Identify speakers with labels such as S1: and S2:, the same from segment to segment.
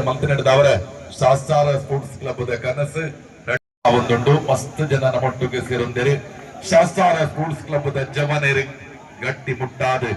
S1: month ನಡೆದವರ ಶಾಸ್ತಾರ sports club ಕನಸು ಒಂದುಂಡು ಮಸ್ತ್ ಜನ ನಮ್ಮೊಟ್ಟಿಗೆ ಸೇರೊಂದಿರಿ ಶಾಸ್ತಾರ ಸ್ಪೋರ್ಟ್ಸ್ ಕ್ಲಬ್ ಜವನೇರಿ ಗಟ್ಟಿ ಮುಟ್ಟಾದು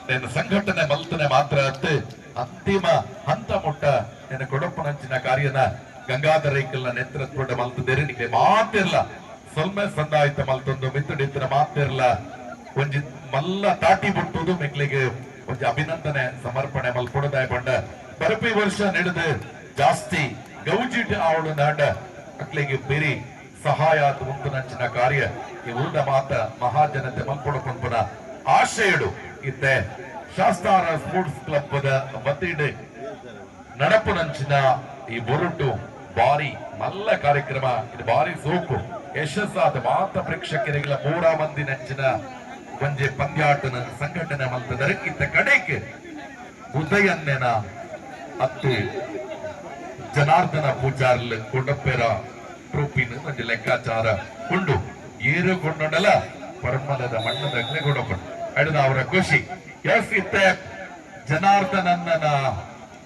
S1: ನನ್ನ ಸಂಘಟನೆ ಮಲ್ತನೆ ಮಾತ್ರ ಅತ್ತೆ ಅಂತಿಮ ಹಂತ ಮುಟ್ಟ ನನ್ನ ಕೊಡಪ್ಪನಂಚಿನ ಕಾರ್ಯನ ಗಂಗಾಧರ ರೈಕಲ್ನ ನೇತೃತ್ವದ ಮಲ್ತಿದ್ದೇರಿ ನಿಮಗೆ ಮಾತಿರ್ಲ ಸೊಲ್ಮೆ ಸಂದಾಯಿತ ಮಲ್ತೊಂದು ಮಿತ್ತುಡಿತ್ತಿನ ಮಾತಿರ್ಲ ಒಂಜಿ ಮಲ್ಲ ತಾಟಿ ಬಿಟ್ಟುದು ಮೆಕ್ಲಿಗೆ ಒಂಜಿ ಅಭಿನಂದನೆ ಸಮರ್ಪಣೆ ಮಲ್ಪೊಡದಾಯ ಪಂಡ ಬರಪಿ ವರ್ಷ ನಡೆದು ಜಾಸ್ತಿ ಗೌಜಿಟ್ ಆವಡು ನಾಡ ಅಕ್ಲಿಗೆ ಬೇರೆ ಸಹಾಯ ಮುಂತುನಂಚಿನ ಕಾರ್ಯ ಈ ಊರಿನ ಮಾತ ಮಹಾಜನತೆ ಮಲ್ಪೊಡಕೊಂಪನ ಆಶಯಡು ಇತ್ತೆ ಶಾಸ್ತಾರ ಸ್ಪೋರ್ಟ್ಸ್ ಕ್ಲಬ್ ವತಿಡೆ ನಡಪುನಂಚಿನ ಈ ಬೊರುಟು ಬಾರಿ ಮಲ್ಲ ಕಾರ್ಯಕ್ರಮ ಇದು ಬಾರಿ ಸೋಕು ಯಶಸ್ಸಾದ ಮಾತ ಪ್ರೇಕ್ಷಕರಿಗಳ 3 ಮಂದಿ ನಂಚಿನ ಒಂಜೆ ಪಂದ್ಯಾಟನ ಸಂಘಟನೆ ಮಲ್ತದರೆ ಇತ್ತ ಕಡೆಗೆ ಉದಯನ್ನೆನ ಅತ್ತು ಜನಾರ್ದನ ಪೂಜಾರ್ಲ್ ಕೊಂಡಪ್ಪೆರ ಟ್ರೋಪಿನ ಒಂದು ಲೆಕ್ಕಾಚಾರ ಕೊಂಡು ಏರುಗೊಂಡಲ್ಲ ಪರಮಲದ ಮಣ್ಣದಾಗಲೇ ಕೊಡಕೊಂಡು ಅಡಿದ ಅವರ ಖುಷಿ ಎಸ್ ಇತ್ತ ಜನಾರ್ದನನ್ನ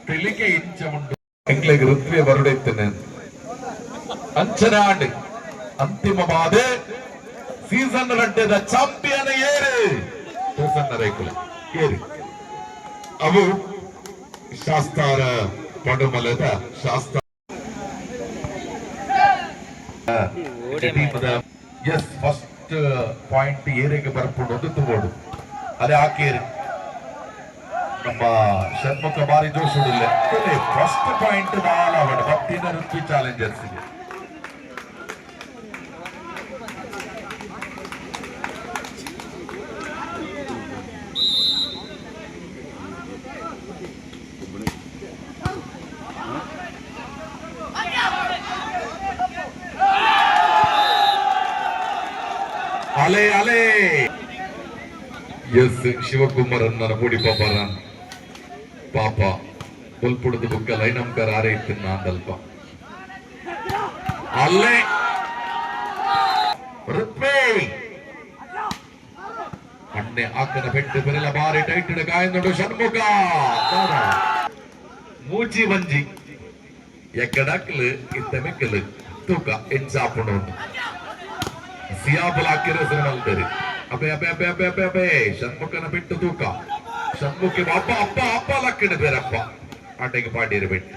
S1: ತೆಲಿಗೆ ಇಂಚ ಉಂಡು ಎಂಗ್ಲೆಗೆ ಋತ್ವಿಯ ಬರಡೈತೇನೆ ಅಂಚನೆ ಆಂಡ್ ಅಂತಿಮ ಬಾಧೆ ಸೀಸನ್ ರಡ್ಡೆದ ಚಾಂಪಿಯನ್ ಏರಿ ಪ್ರಸನ್ನ ರೈಕುಲ ಏರಿ ಅವು ಶಾಸ್ತಾರ ಪಡುಮಲದ ಶಾಸ್ತ್ರ ಎಸ್ ಫಸ್ಟ್ ಪಾಯಿಂಟ್ ಏರಿಗೆ ಬರ್ಕೊಂಡು ತಗೋಡು ಅದೇ ಹಾಕೇರಿ ನಮ್ಮ ಷಣ್ಮುಖ ಬಾರಿ ಜೋಶುಡಿಲ್ಲ ಫಸ್ಟ್ ಪಾಯಿಂಟ್ ನಾಲ್ಕು ಬತ್ತಿನ ಋತ್ವಿ ಚಾಲೆಂಜರ್ಸ್ ಅಲೆ ಅಲೆ ಎಸ್ ಶಿವಕುಮಾರನ್ನ ಮೂಡಿ ಪಾಪ ಕೊಲ್ಪುಡದ ಬುಕ್ಕ ಲೈನಂಕರ್ ಆರೆ ಇತ್ತು ನಾಂದಲ್ಪ ಅಲ್ಲೇ ಅಣ್ಣೆ ಆಕನ ಪೆಟ್ಟು ಬೆರಲ ಬಾರಿ ಟೈಟ್ ಗಾಯನಡು ಷಣ್ಮುಖ ಮೂಚಿ ಬಂಜಿ ಎಕ್ಕಡಕ್ಲು ಇತ್ತ ಮೆಕ್ಕಲು ತೂಕ ಎಂಚಾಪುಂಡು ಸಿಯಾಬಲ್ ಹಾಕಿರೋ ಸಿನಿಮಾಲ್ತೇರಿ ಅಬೆ ಅಬೆ ಅಬೆ ಅಬೆ ಅಬೆ ಅಬೆ ಷಣ್ಮುಖನ ಬಿಟ್ಟು ತೂಕ ಷಣ್ಮುಖಿ ಅಪ್ಪ ಅಪ್ಪ ಅಪ್ಪ ಲಕ್ಕಿಡ ಬೇರಪ್ಪ ಆಟೆಗೆ ಪಾಡಿರ ಬಿಟ್ಟು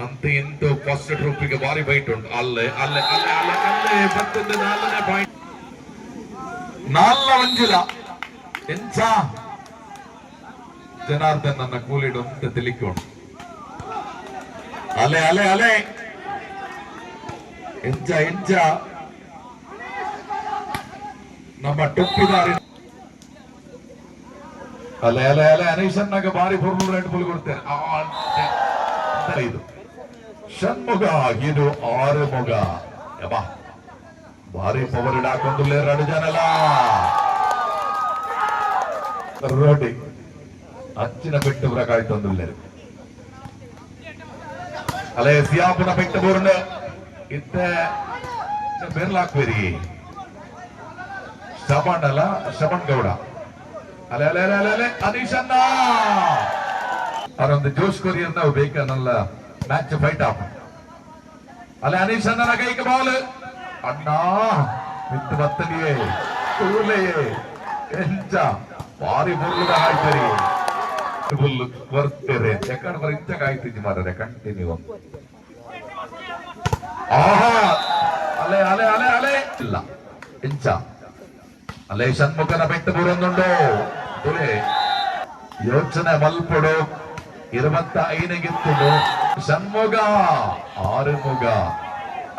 S1: ಅಂತ ಇಂತು ಫಸ್ಟ್ ಟ್ರೋಫಿಗೆ ಬಾರಿ ಬೈಟ್ ಉಂಟು ಅಲ್ಲೇ ಅಲ್ಲೇ ಅಲ್ಲೇ ಅಲ್ಲೇ ಅಲ್ಲೇ ಬರ್ತದೆ 4ನೇ ಪಾಯಿಂಟ್ 4 ಮಂಜಿಲ ಎಂಚ ಜನಾರ್ದನ್ ನನ್ನ ಕೂಲಿಡು ಅಂತ ತಿಳಿಕೆ ಉಂಟು ಅಲೆ ಅಲೆ ಅಲೆ ಎಂಚ ಎಂಚ ನಮ್ಮ ಟೊಪ್ಪಿದಾರಿ ಅಲೆ ಅಲೆ ಅಲೆ ಅನೀಶನ್ನಾಗ ಬಾರಿ 402 ಪುಲ್ ಕೊಡ್ತೇನೆ ಇದು ಷಣ್ಮುಖ ಇದು 6 ಮುಗ ಯಬ್ಬಾ ಬಾರಿ ಪವರ್ ಹಾಕೊಂಡುಲ್ಲೇ 2 ಜನಲ ರೋಡಿ ಅಚ್ಚಿನ ಪೆಟ್ಟು ಬರಕಾಯ್ತೊಂದುಲ್ಲೇ ಅಲೆ ಸಿಯಾಪುನ ಪೆಟ್ಟು ಬೋರ್ನ ಇತ್ತ ಬೆರ್ಲಾಕ್ಬೇರಿ ಶಬನ್ ಅಲ್ಲ ಶಬನ್ ಗೌಡ ಅಲೆ ಅಲೆ ಅಲೆ ಅಲೆ ಅನೀಶನ್ನ ಅವರೊಂದು ಜೋಶ್ ಕೊರಿಯರ್ ನಾವು ಬೇಕನ್ನಲ್ಲ ಮ್ಯಾಚ್ ಫೈಟ್ ಆಪ್ ಅಲೆ ಅನೀಶನ್ನ ಕೈಗೆ ಬಾಲ್ ಅಣ್ಣ ಮಿತ್ತು ಬತ್ತಲಿಯೇ ಕೂಲೆಯೇ ಎಂಚ ಬಾರಿ ಬುರ್ಲದ ಆಯ್ತರಿ ಬುಲ್ಲು ಬರ್ತೇರೆ ಯಾಕಂದ್ರೆ ಬರೀ ಇಂಚಗ ಆಯ್ತಿದ್ದಿ ಮಾರ್ರೆ ಕಂಟಿನ್ಯೂ ಆಹಾ ಅಲೆ ಅಲೆ ಅಲೆ ಅಲೆ ಇಲ್ಲ ಎಂಚ ಅಲ್ಲೇ ಷಣ್ಮುಖನ ಪೆಟ್ಟು ಬುರೊಂದುಂಡು ತುಲೆ ಯೋಚನೆ ಮಲ್ಪಡು 25 ಷಣ್ಮುಖ 6 ಮುಗ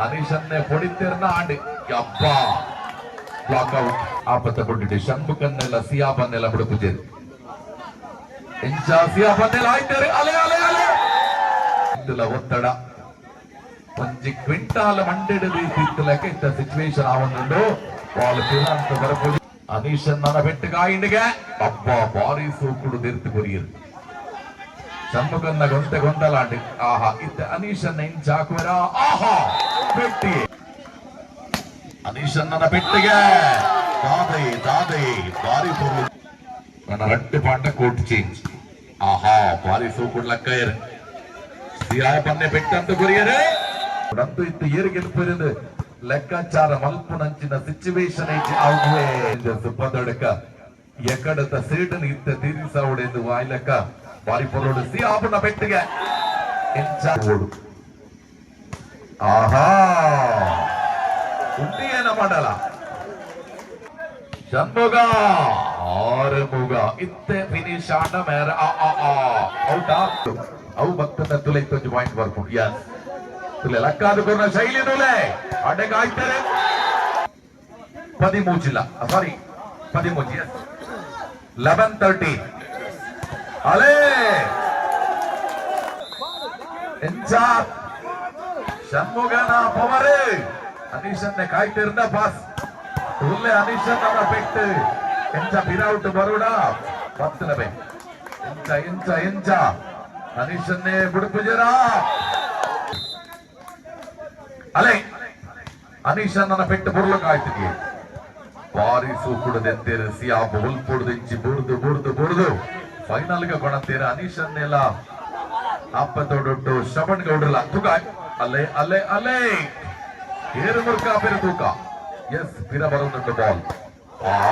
S1: ಅನೀಶನ್ನೇ പൊടിത്തിരുന്ന ആണ്ട് അപ്പ ಬ್ಲಾಕ್ ಔಟ್ ಆಪತ್ತಪಟ್ಟಿಟ್ಟು ಷಣ್ಮುಖನ್ನೆಲ್ಲ ಸಿಯಾಬನ್ನೆಲ್ಲ ಬಿಡುತ್ತಿದ್ದೇವೆ ಎಂಚ ಸಿಯಾಬನ್ನೆಲ್ಲ ಆಯ್ತಾರೆ ಅಲೆ ಅಲೆ ಅಲೆ ಒತ್ತಡ ಒಂಜಿ ಕ್ವಿಂಟಾಲ್ ಮಂಡೆಡ್ ರೀತಿ ಇತ್ತ ಸಿಚುವೇಶನ್ ಆವೊಂದುಂಡು వాళ్ళు తినంత వరకు అనీషన్ నన్న పెట్టుగా ఇండిగా అబ్బా బారీ సూకుడు తెర్తి కొరియరు షణ్ముఖన్న గొంత గొంతలాంటి ఆహా ఇత అనీషన్ ఇంచాకురా ఆహా పెట్టి అనీషన్ నన్న పెట్టుగా దాదై దాదై బారీ పొర్లు ನನ್ನ ರಟ್ಟು ಪಾಂಡ ಕೋಟ್ ಚೇಂಜ್ ಆಹಾ ಬಾರಿ ಸೂಕುಡ್ ಲಕ್ಕಯ್ಯರ್ പന്നെ പെട്ടെന്ന് കൊറിയര് ഇത് ഏറിಗೆಲ್ಪിരുದು ಲೆಕ್ಕಾಚಾರ ಮಲ್ಪುನಂಚಿನ ಸಿಚುವೇಶನ್ ಐತಿ ಆಗುವೆ ಸುಪ್ಪದಡಕ ಎಕಡದ ಸೀಟನ್ ಇತ್ತ ತೀರಿಸವಡೆಂದು ವಾಯ್ಲಕ ಬಾರಿ ಪೊರೋಡು ಸಿಯಾಪುನ ಬೆಟ್ಟಿಗೆ ಓಡು ಆಹಾ ಉಂಟಿಯೇನ ಮಾಡಲ್ಲ ಷಣ್ಮುಗ ಆರುಮುಗ ಇತ್ತೆ ಫಿನಿಶ್ ಆಟ ಮೇರ ಔಟಾ ಅವು ಭಕ್ತನ ತುಲೆ ಇತ್ತೊಂದು ಪಾಯಿಂಟ್ ಬರ್ಕೊಂಡು ಯಸ್ ತುಲೆ ಲಕ್ಕಾದುಕೊನ್ನ ಶೈಲಿ ತುಲೆ ಅಡ್ಡೆಗೆ ಆಯ್ತಾರೆ 13 ಸಾರಿ 13 ಯಸ್ 11-13 ಅಲೇ ಎಂಚಾ ಷಣ್ಮುಗನ ಪವರ್ ಅನೀಶನ್ನೆ ಕಾಯ್ತಿರ್ದ ಪಾಸ್ ತುಲ್ಲೆ ಅನೀಶನ್ನ ಪೆಟ್ಟು ಎಂಚ ಬಿರೌಟ್ ಬರುಡ ಪತ್ತಲಬೆ ಎಂಚ ಎಂಚ ಎಂಚ ಅನೀಶನ್ನೇ ಬಿಡುಪುಜರ ಅಲೆ ಅನೀಶನ್ನ ಪೆಟ್ಟು ಬುರ್ಲಕ್ಕಾಯ್ತಿಗೆ ಭಾರಿ ಸೂಕುಡದೆತ್ತೇರು ಸಿಯಾ ಬೋಲ್ ಪುಡ್ದಿಂಚಿ ಬುಡ್ದು ಫೈನಲ್ ಗೆ ಕೊಣಂತೀರ ಅನೀಶನ್ನೆಲ್ಲ ಅಪ್ಪತೋಡೊಟ್ಟು ಶ್ರವಣ್ ಗೌಡ್ರಲ್ಲ ತೂಕ ಅಲ್ಲೇ ಅಲ್ಲೇ ಅಲ್ಲೇ ಏರು ಮುರ್ಕ ಬೇರೆ ತೂಕ ಎಸ್ ಪಿರ ಬರುന്നുണ്ട് ಬಾಲ್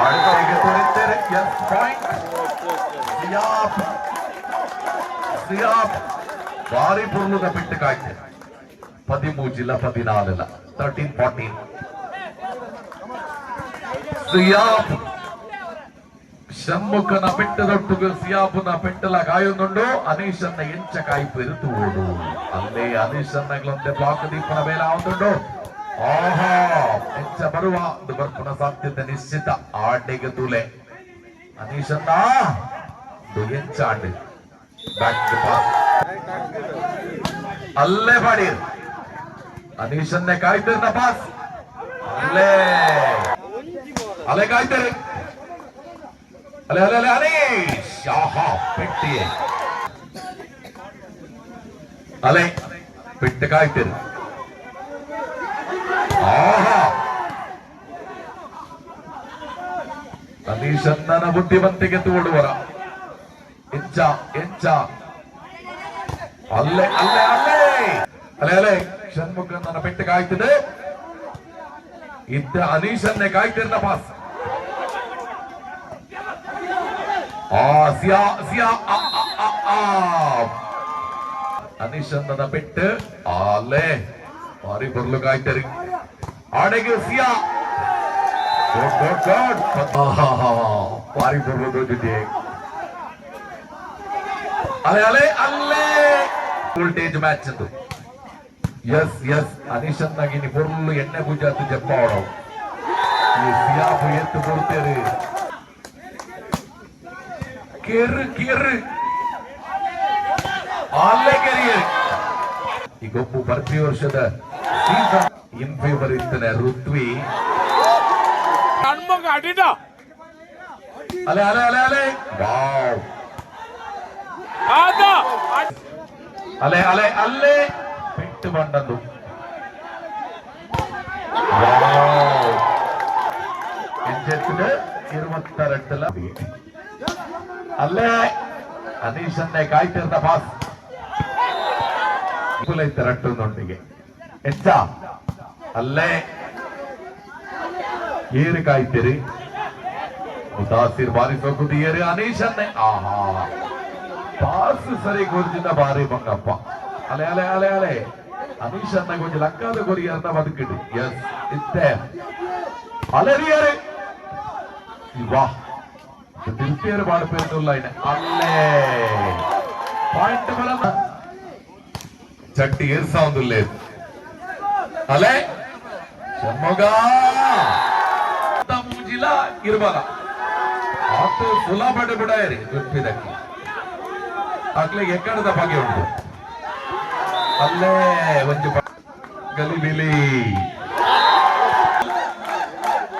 S1: ಆಳ್ಗೆ ತೊರೆತಾರೆ ಎಸ್ ಪಾಯಿಂಟ್ ಸಿಯಾಪ್ ಭಾರಿ ಪುರ್ಲುದ ಬಿಟ್ಟು ಕಾಯ್ತೆ 13-14 13-14 ಸಿಯಾಪ್ ഷൺമുഖന പെട്ടതൊട്ടുക സിയാബുന പെട്ടല കായുന്നുണ്ടോ അനീഷന്ന ಎಂಚ ಕಾಯ್ಪು ಇರುತ್ತು ಓಡು ಅಲ್ಲೇ ಅನೀಶನ್ನಗಳಂತೆ ಬ್ಲಾಕ್ ದೀಪನ ಮೇಲೆ ಆവുന്നുണ്ടോ ಆಹಾ ಎಂಚ ಬರುವ ಬರ್ಪುನ ಸಾಧ್ಯತೆ ನಿಶ್ಚಿತ ಆಟೆಗೆ ತುಲೆ ಅನೀಶನ್ನ ಎಂಚ ಆಟೆ ಬ್ಯಾಕ್ ಟು ಪಾಸ್ ಅಲ್ಲೇ ಬಾಡಿರ್ ಅನೀಶನ್ನೇ ಕಾಯ್ತಿರ್ನ ಪಾಸ್ ಅಲ್ಲೇ ಅಲ್ಲೇ ಕಾಯ್ತಾರೆ ಅಲೆ ಅಲೆ ಅಲೆ ಅನೀಶ್ ಆಹಾ ಪೆಟ್ಟಿಯೇ ಅಲೆ ಪೆಟ್ಟು ಕಾಯ್ತಿರು ಆಹಾ ಅನೀಶನ್ನನ ಬುದ್ಧಿವಂತಿಕೆ ತೋಡುವರ ಎಂಚ ಎಂಚ ಅಲ್ಲೇ ಅಲ್ಲೇ ಅಲ್ಲೇ ಅಲೆ ಅಲೆ ಷಣ್ಮುಖನ ಪೆಟ್ಟು ಕಾಯ್ತಿದೆ ಇದ್ದ ಅನೀಶನ್ನೇ ಕಾಯ್ತಿರ್ನ ಪಾಸ್ ಅನೀಶನ್ನ ಪೆಟ್ಟು ಅಲ್ಲೇ ಭಾರಿ ಬರ್ಲು ಕಾಯ್ತರಿ ಆಡೆಗೆ ಸಿಯಾ ಭಾರಿ ಬರ್ಲು ಜೊತೆ ಅಲೆ ಅಲೆ ಅಲ್ಲೇ ವೋಲ್ಟೇಜ್ ಮ್ಯಾಚ್ ಅದು ಎಸ್ ಎಸ್ ಅನೀಶನ್ನಾಗಿ ನೀ ಬರ್ಲು ಎಣ್ಣೆ ಗುಜಾತು ಜಪ್ಪ ಆಡೋ ಈ ಸಿಯಾಪು ಎತ್ತು ಕೊಡ್ತೇರಿ ಕೇರು ಅಲ್ಲೇ ಕೆರಿಯರ್ ಈಗೊಬ್ಬ ಪ್ರತಿ ವರ್ಷದ ಸೀಸನ್ ಇನ್ ಫೇವರ್ ಇರ್ತಾನೆ ಋತ್ವಿ ಅಲೆ ಅಲೆ ಅಲೆ ಅಲೆ ವಾವ್ ಅಲೆ ಅಲೆ ಅಲ್ಲೇ ಪೆಟ್ಟು ಬಂಡದ್ದು ಎಂಜೆತ್ತಿನ 22 ಅಲ್ಲೇ ಅನೀಶನ್ನೇ ಕಾಯ್ತಿರ್ದ ಪಾಸ್ ರಟ್ಟೊಂದೊಂದಿಗೆ ಹೆಚ್ಚ ಅಲ್ಲೇ ಏರು ಕಾಯ್ತಿರಿ ಮುತಾಸಿರ್ ಬಾರಿ ಸೋಕುದು ಏರು ಅನೀಶನ್ನೇ ಆಹಾ ಪಾಸ್ ಸರಿ ಗೊರ್ಜಿನ ಬಾರಿ ಬಂಗಪ್ಪ ಅಲೆ ಅಲೆ ಅಲೆ ಅಲೆ ಅನೀಶನ್ನ ಕೊಂಚ ಲಕ್ಕಾದ ಕೊರಿಯರ್ನ ಬದುಕಿಡು ಎಸ್ ಇತ್ತೆ ಅಲೆರಿಯರು ವಾಹ್ ತಿರುಪೇರು ಪಾಡಿಪೇರುಲ್ಲ ಅಲ್ಲೇ ಪಾಯಿಂಟ್ ಬರಲ್ಲ ಚಟ್ಟಿ ಏರ್ಸಾ ಒಂದು లేదు ಅಲೆ ಷಣ್ಮುಗ ಮೂಜಿಲ ಇರ್ಬಲ ಆತು ಸುಲಭ ಬಿಡಾಯರಿ ಗೊತ್ತಿದಕ್ಕೆ ಆಗ್ಲೇ ಎಕ್ಕಡದ ಬಗೆ ಉಂಟು ಅಲ್ಲೇ ಒಂದು ಗಲಿಬಿಲಿ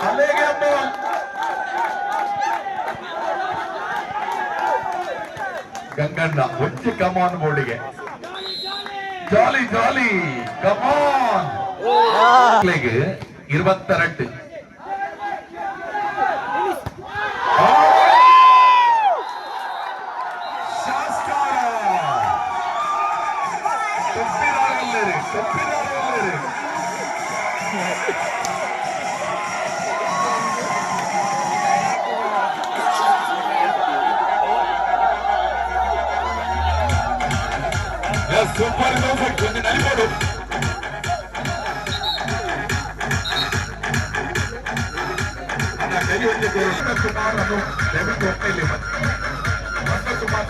S1: ಅಲ್ಲೇಗೆ ಗಂಗಣ್ಣ ಒಂಚು ಕಮಾನ್ ಬೋರ್ಡಿಗೆ ಜಾಲಿ ಜಾಲಿ ಕಮಾನ್ 22 ಶಾಸ್ತ್ರ ಎಲ್ಲೇರಿ ತಪ್ಪಿದ್ದಾರೆ ಎಲ್ಲೇರಿ ಸೂಪರ್ ಮ್ಯೂಸಿಕ್ ಒಂದು ನಲಿಬೋದು ಅನ್ನ ಕೈ ಹೊಂದಿದ್ದು ಸುಮಾರು ಅದು ದಯವಿಟ್ಟು ಒಪ್ಪಿಲ್ಲ ಸುಮಾರು